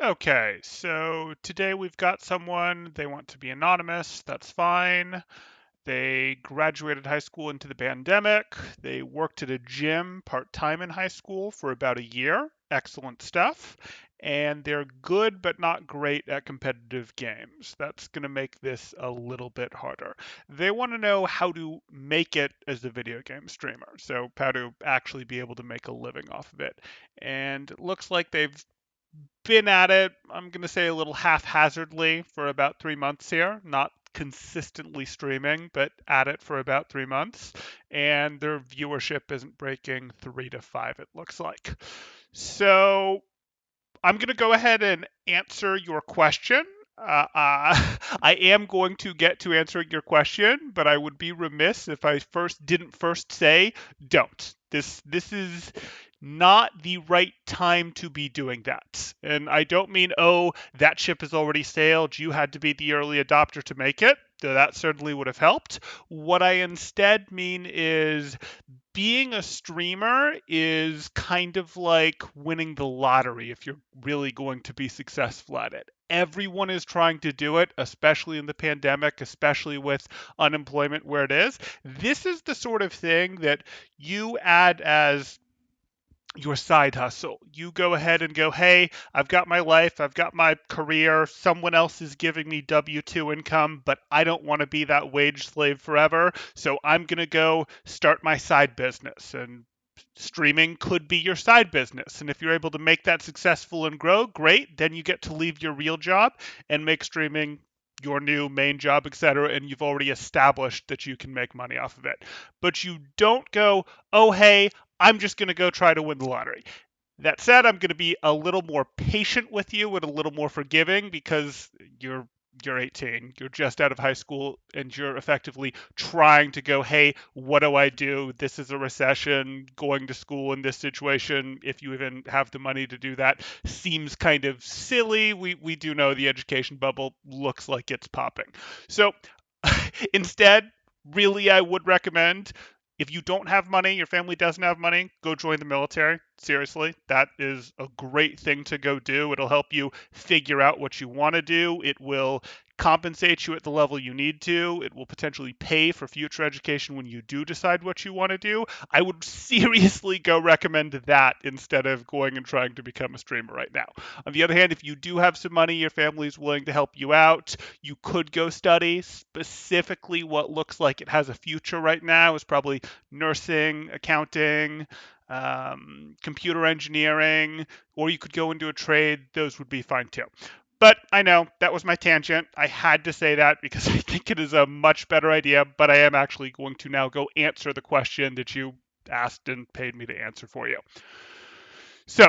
Okay, so today we've got someone, they want to be anonymous, that's fine. They graduated high school into the pandemic. They worked at a gym part time in high school for about a year. Excellent stuff. And they're good but not great at competitive games. That's going to make this a little bit harder. They want to know how to make it as a video game streamer. So, how to actually be able to make a living off of it. And it looks like they've been at it, I'm going to say a little haphazardly for about 3 months here, not consistently streaming, but at it for about 3 months. And their viewership isn't breaking 3 to 5, it looks like. So I'm going to go ahead and answer your question. I am going to get to answering your question, but I would be remiss if I didn't first say don't. This is not the right time to be doing that. And I don't mean, oh, that ship has already sailed. You had to be the early adopter to make it. Though that certainly would have helped. What I instead mean is being a streamer is kind of like winning the lottery if you're really going to be successful at it. Everyone is trying to do it, especially in the pandemic, especially with unemployment where it is. This is the sort of thing that you add as your side hustle. You go ahead and go, hey, I've got my life, I've got my career, someone else is giving me W 2 income, but I don't want to be that wage slave forever. So I'm going to go start my side business. And streaming could be your side business. And if you're able to make that successful and grow, great. Then you get to leave your real job and make streaming your new main job, etc. And you've already established that you can make money off of it. But you don't go, oh, hey, I'm just going to go try to win the lottery. That said, I'm going to be a little more patient with you and a little more forgiving because you're 18, you're just out of high school, and you're effectively trying to go, hey, what do I do? This is a recession. Going to school in this situation, if you even have the money to do that, seems kind of silly. We do know the education bubble looks like it's popping. So instead, really, I would recommend if you don't have money, your family doesn't have money, go join the military. Seriously, that is a great thing to go do. It'll help you figure out what you want to do. It will compensate you at the level you need to. It will potentially pay for future education when you do decide what you want to do. I would seriously go recommend that instead of going and trying to become a streamer right now. On the other hand, if you do have some money, your family's willing to help you out, you could go study. Specifically, what looks like it has a future right now is probably nursing, accounting, computer engineering, or you could go into a trade. Those would be fine too. But I know that was my tangent. I had to say that because I think it is a much better idea, but I am actually going to now go answer the question that you asked and paid me to answer for you. So,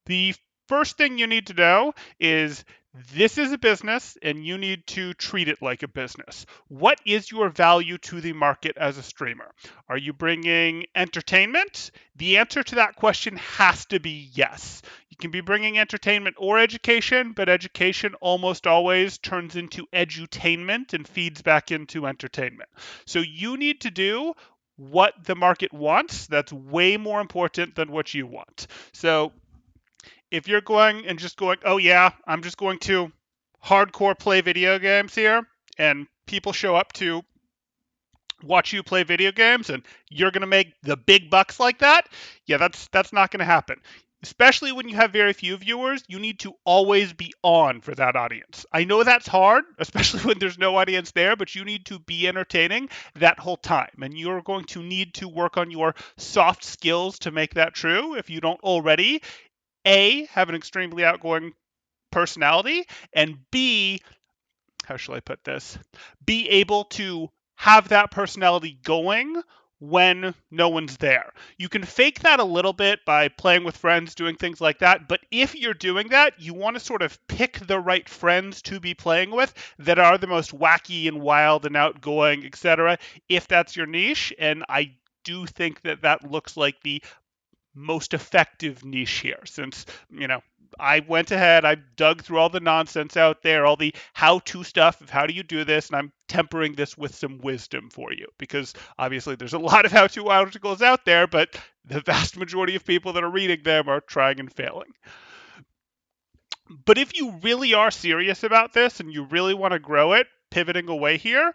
the first thing you need to know is this is a business and you need to treat it like a business. What is your value to the market as a streamer? Are you bringing entertainment? The answer to that question has to be yes. You can be bringing entertainment or education, but education almost always turns into edutainment and feeds back into entertainment. So you need to do what the market wants. That's way more important than what you want. So if you're going and just going, oh yeah, I'm just going to hardcore play video games here, and people show up to watch you play video games, and you're going to make the big bucks like that, yeah, that's not going to happen. Especially when you have very few viewers, you need to always be on for that audience. I know that's hard, especially when there's no audience there, but you need to be entertaining that whole time. And you're going to need to work on your soft skills to make that true if you don't already. A, have an extremely outgoing personality, and B, how shall I put this? Be able to have that personality going when no one's there. You can fake that a little bit by playing with friends, doing things like that, but if you're doing that, you want to sort of pick the right friends to be playing with that are the most wacky and wild and outgoing, etc., if that's your niche, and I do think that that looks like the most effective niche here since, I went ahead, I dug through all the nonsense out there, all the how to stuff of how do you do this, and I'm tempering this with some wisdom for you because obviously there's a lot of how to articles out there, but the vast majority of people that are reading them are trying and failing. But if you really are serious about this and you really want to grow it, pivoting away here,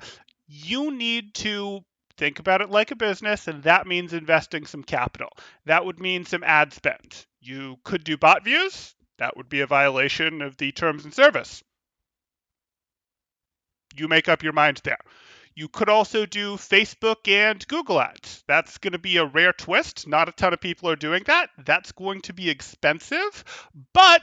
you need to think about it like a business, and that means investing some capital. That would mean some ad spend. You could do bot views. That would be a violation of the terms and service. You make up your mind there. You could also do Facebook and Google ads. That's going to be a rare twist. Not a ton of people are doing that. That's going to be expensive, but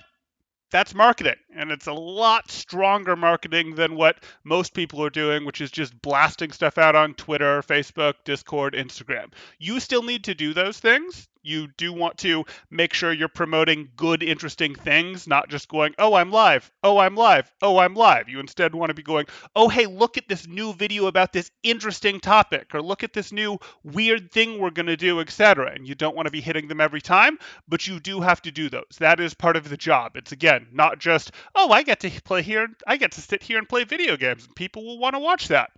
that's marketing, and it's a lot stronger marketing than what most people are doing, which is just blasting stuff out on Twitter, Facebook, Discord, Instagram. You still need to do those things. You do want to make sure you're promoting good, interesting things, not just going, oh, I'm live, oh, I'm live, oh, I'm live. You instead want to be going, oh, hey, look at this new video about this interesting topic, or look at this new weird thing we're going to do, etc. And you don't want to be hitting them every time, but you do have to do those. That is part of the job. It's, again, not just, oh, I get to play here, I get to sit here and play video games, and people will want to watch that.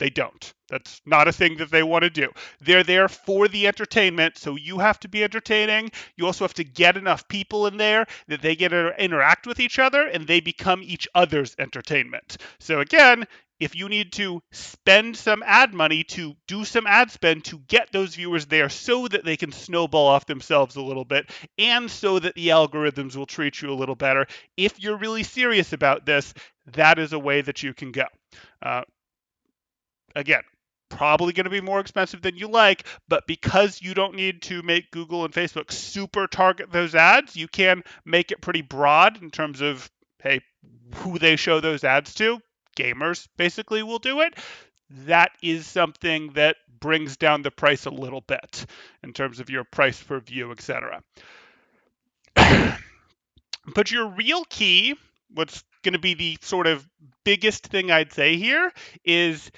They don't. That's not a thing that they want to do. They're there for the entertainment, so you have to be entertaining. You also have to get enough people in there that they get to interact with each other and they become each other's entertainment. So again, if you need to spend some ad money to do some ad spend to get those viewers there so that they can snowball off themselves a little bit and so that the algorithms will treat you a little better, if you're really serious about this, that is a way that you can go. Uh, Again, probably going to be more expensive than you like, but because you don't need to make Google and Facebook super target those ads, you can make it pretty broad in terms of, hey, who they show those ads to. Gamers basically will do it. That is something that brings down the price a little bit in terms of your price per view, etc. But your real key, what's going to be the sort of biggest thing I'd say here, is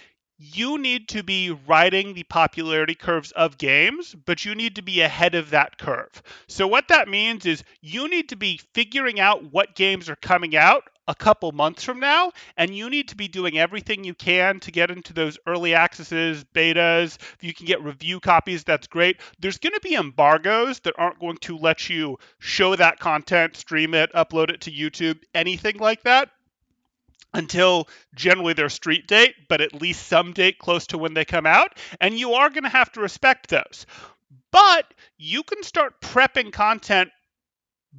you need to be riding the popularity curves of games, but you need to be ahead of that curve. So what that means is you need to be figuring out what games are coming out a couple months from now, and you need to be doing everything you can to get into those early accesses, betas. If you can get review copies, that's great. There's going to be embargoes that aren't going to let you show that content, stream it, upload it to YouTube, anything like that, until generally their street date, but at least some date close to when they come out. And you are going to have to respect those. But you can start prepping content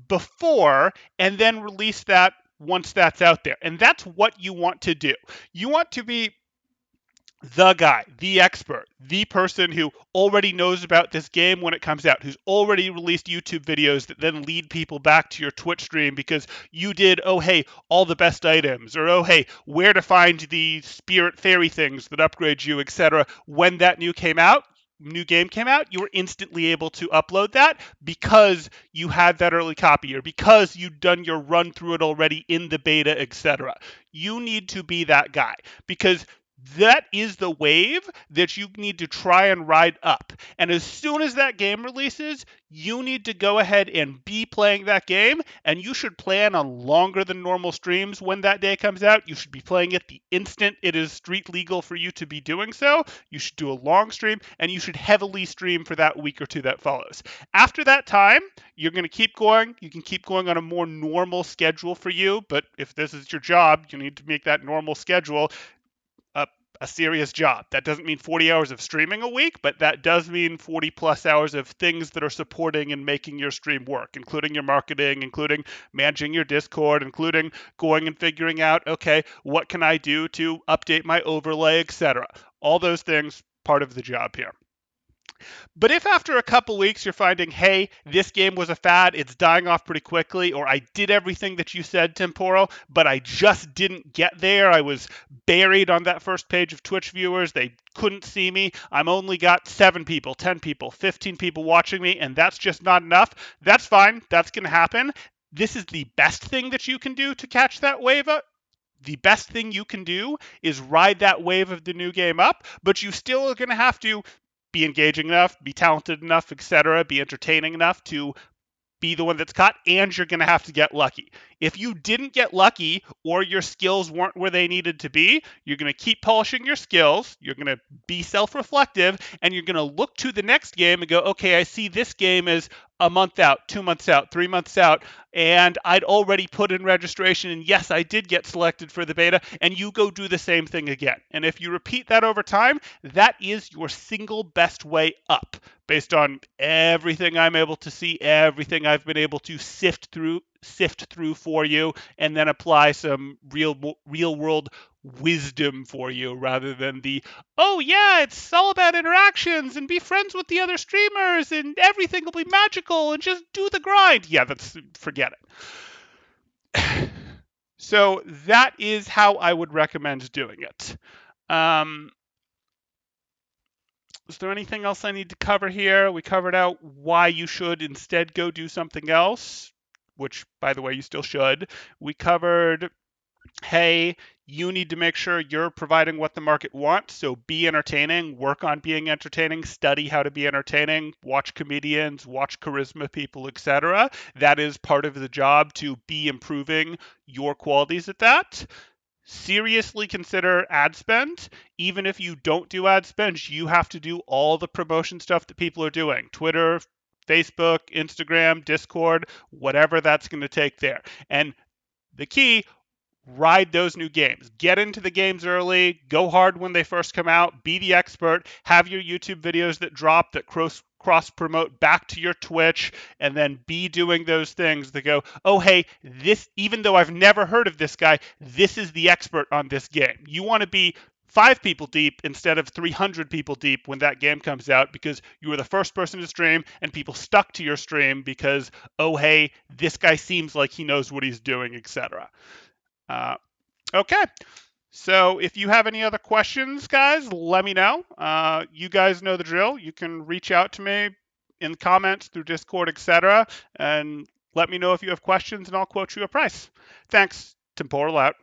before and then release that once that's out there. And that's what you want to do. You want to be the guy, the expert, the person who already knows about this game when it comes out, who's already released YouTube videos that then lead people back to your Twitch stream because you did, oh, hey, all the best items, or oh, hey, where to find the spirit fairy things that upgrade you, etc. When that new game came out, you were instantly able to upload that because you had that early copy or because you'd done your run through it already in the beta, etc. You need to be that guy because that is the wave that you need to try and ride up. And as soon as that game releases, you need to go ahead and be playing that game. And you should plan on longer than normal streams when that day comes out. You should be playing it the instant it is street legal for you to be doing so. You should do a long stream, and you should heavily stream for that week or two that follows. After that time, you're going to keep going. You can keep going on a more normal schedule for you. But if this is your job, you need to make that normal schedule a serious job. That doesn't mean 40 hours of streaming a week, but that does mean 40 plus hours of things that are supporting and making your stream work, including your marketing, including managing your Discord, including going and figuring out, okay, what can I do to update my overlay, etc. All those things, part of the job here. But if after a couple weeks you're finding, hey, this game was a fad, it's dying off pretty quickly, or I did everything that you said, Temporal, but I just didn't get there. I was buried on that first page of Twitch viewers. They couldn't see me. I'm only got 7 people, 10 people, 15 people watching me, and that's just not enough. That's fine. That's going to happen. This is the best thing that you can do to catch that wave up. The best thing you can do is ride that wave of the new game up, but you still are going to have to be engaging enough, be talented enough, etc., be entertaining enough to be the one that's caught, and you're going to have to get lucky. If you didn't get lucky or your skills weren't where they needed to be, you're going to keep polishing your skills, you're going to be self-reflective, and you're going to look to the next game and go, okay, I see this game as a month out, 2 months out, 3 months out, and I'd already put in registration, and yes, I did get selected for the beta, and you go do the same thing again. And if you repeat that over time, that is your single best way up, based on everything I'm able to see, everything I've been able to sift through for you, and then apply some real world wisdom for you, rather than the, oh yeah, it's all about interactions and be friends with the other streamers and everything will be magical and just do the grind. Yeah, that's, forget it. So that is how I would recommend doing it. Um, is there anything else I need to cover here? We covered out why you should instead go do something else, which, by the way, you still should. We covered, hey, you need to make sure you're providing what the market wants. So be entertaining, work on being entertaining, study how to be entertaining, watch comedians, watch charisma people, etc. That is part of the job, to be improving your qualities at that. Seriously consider ad spend. Even if you don't do ad spend, you have to do all the promotion stuff that people are doing. Twitter, Facebook, Instagram, Discord, whatever that's going to take there. And the key, ride those new games. Get into the games early, go hard when they first come out, be the expert, have your YouTube videos that drop that cross promote back to your Twitch, and then be doing those things that go, oh hey, this, even though I've never heard of this guy, this is the expert on this game. You want to be 5 people deep instead of 300 people deep when that game comes out, because you were the first person to stream and people stuck to your stream because, oh hey, this guy seems like he knows what he's doing, etc. Uh, okay. So if you have any other questions, guys, let me know. You guys know the drill. You can reach out to me in comments, through Discord, etc., and let me know if you have questions, and I'll quote you a price. Thanks. Temporal out.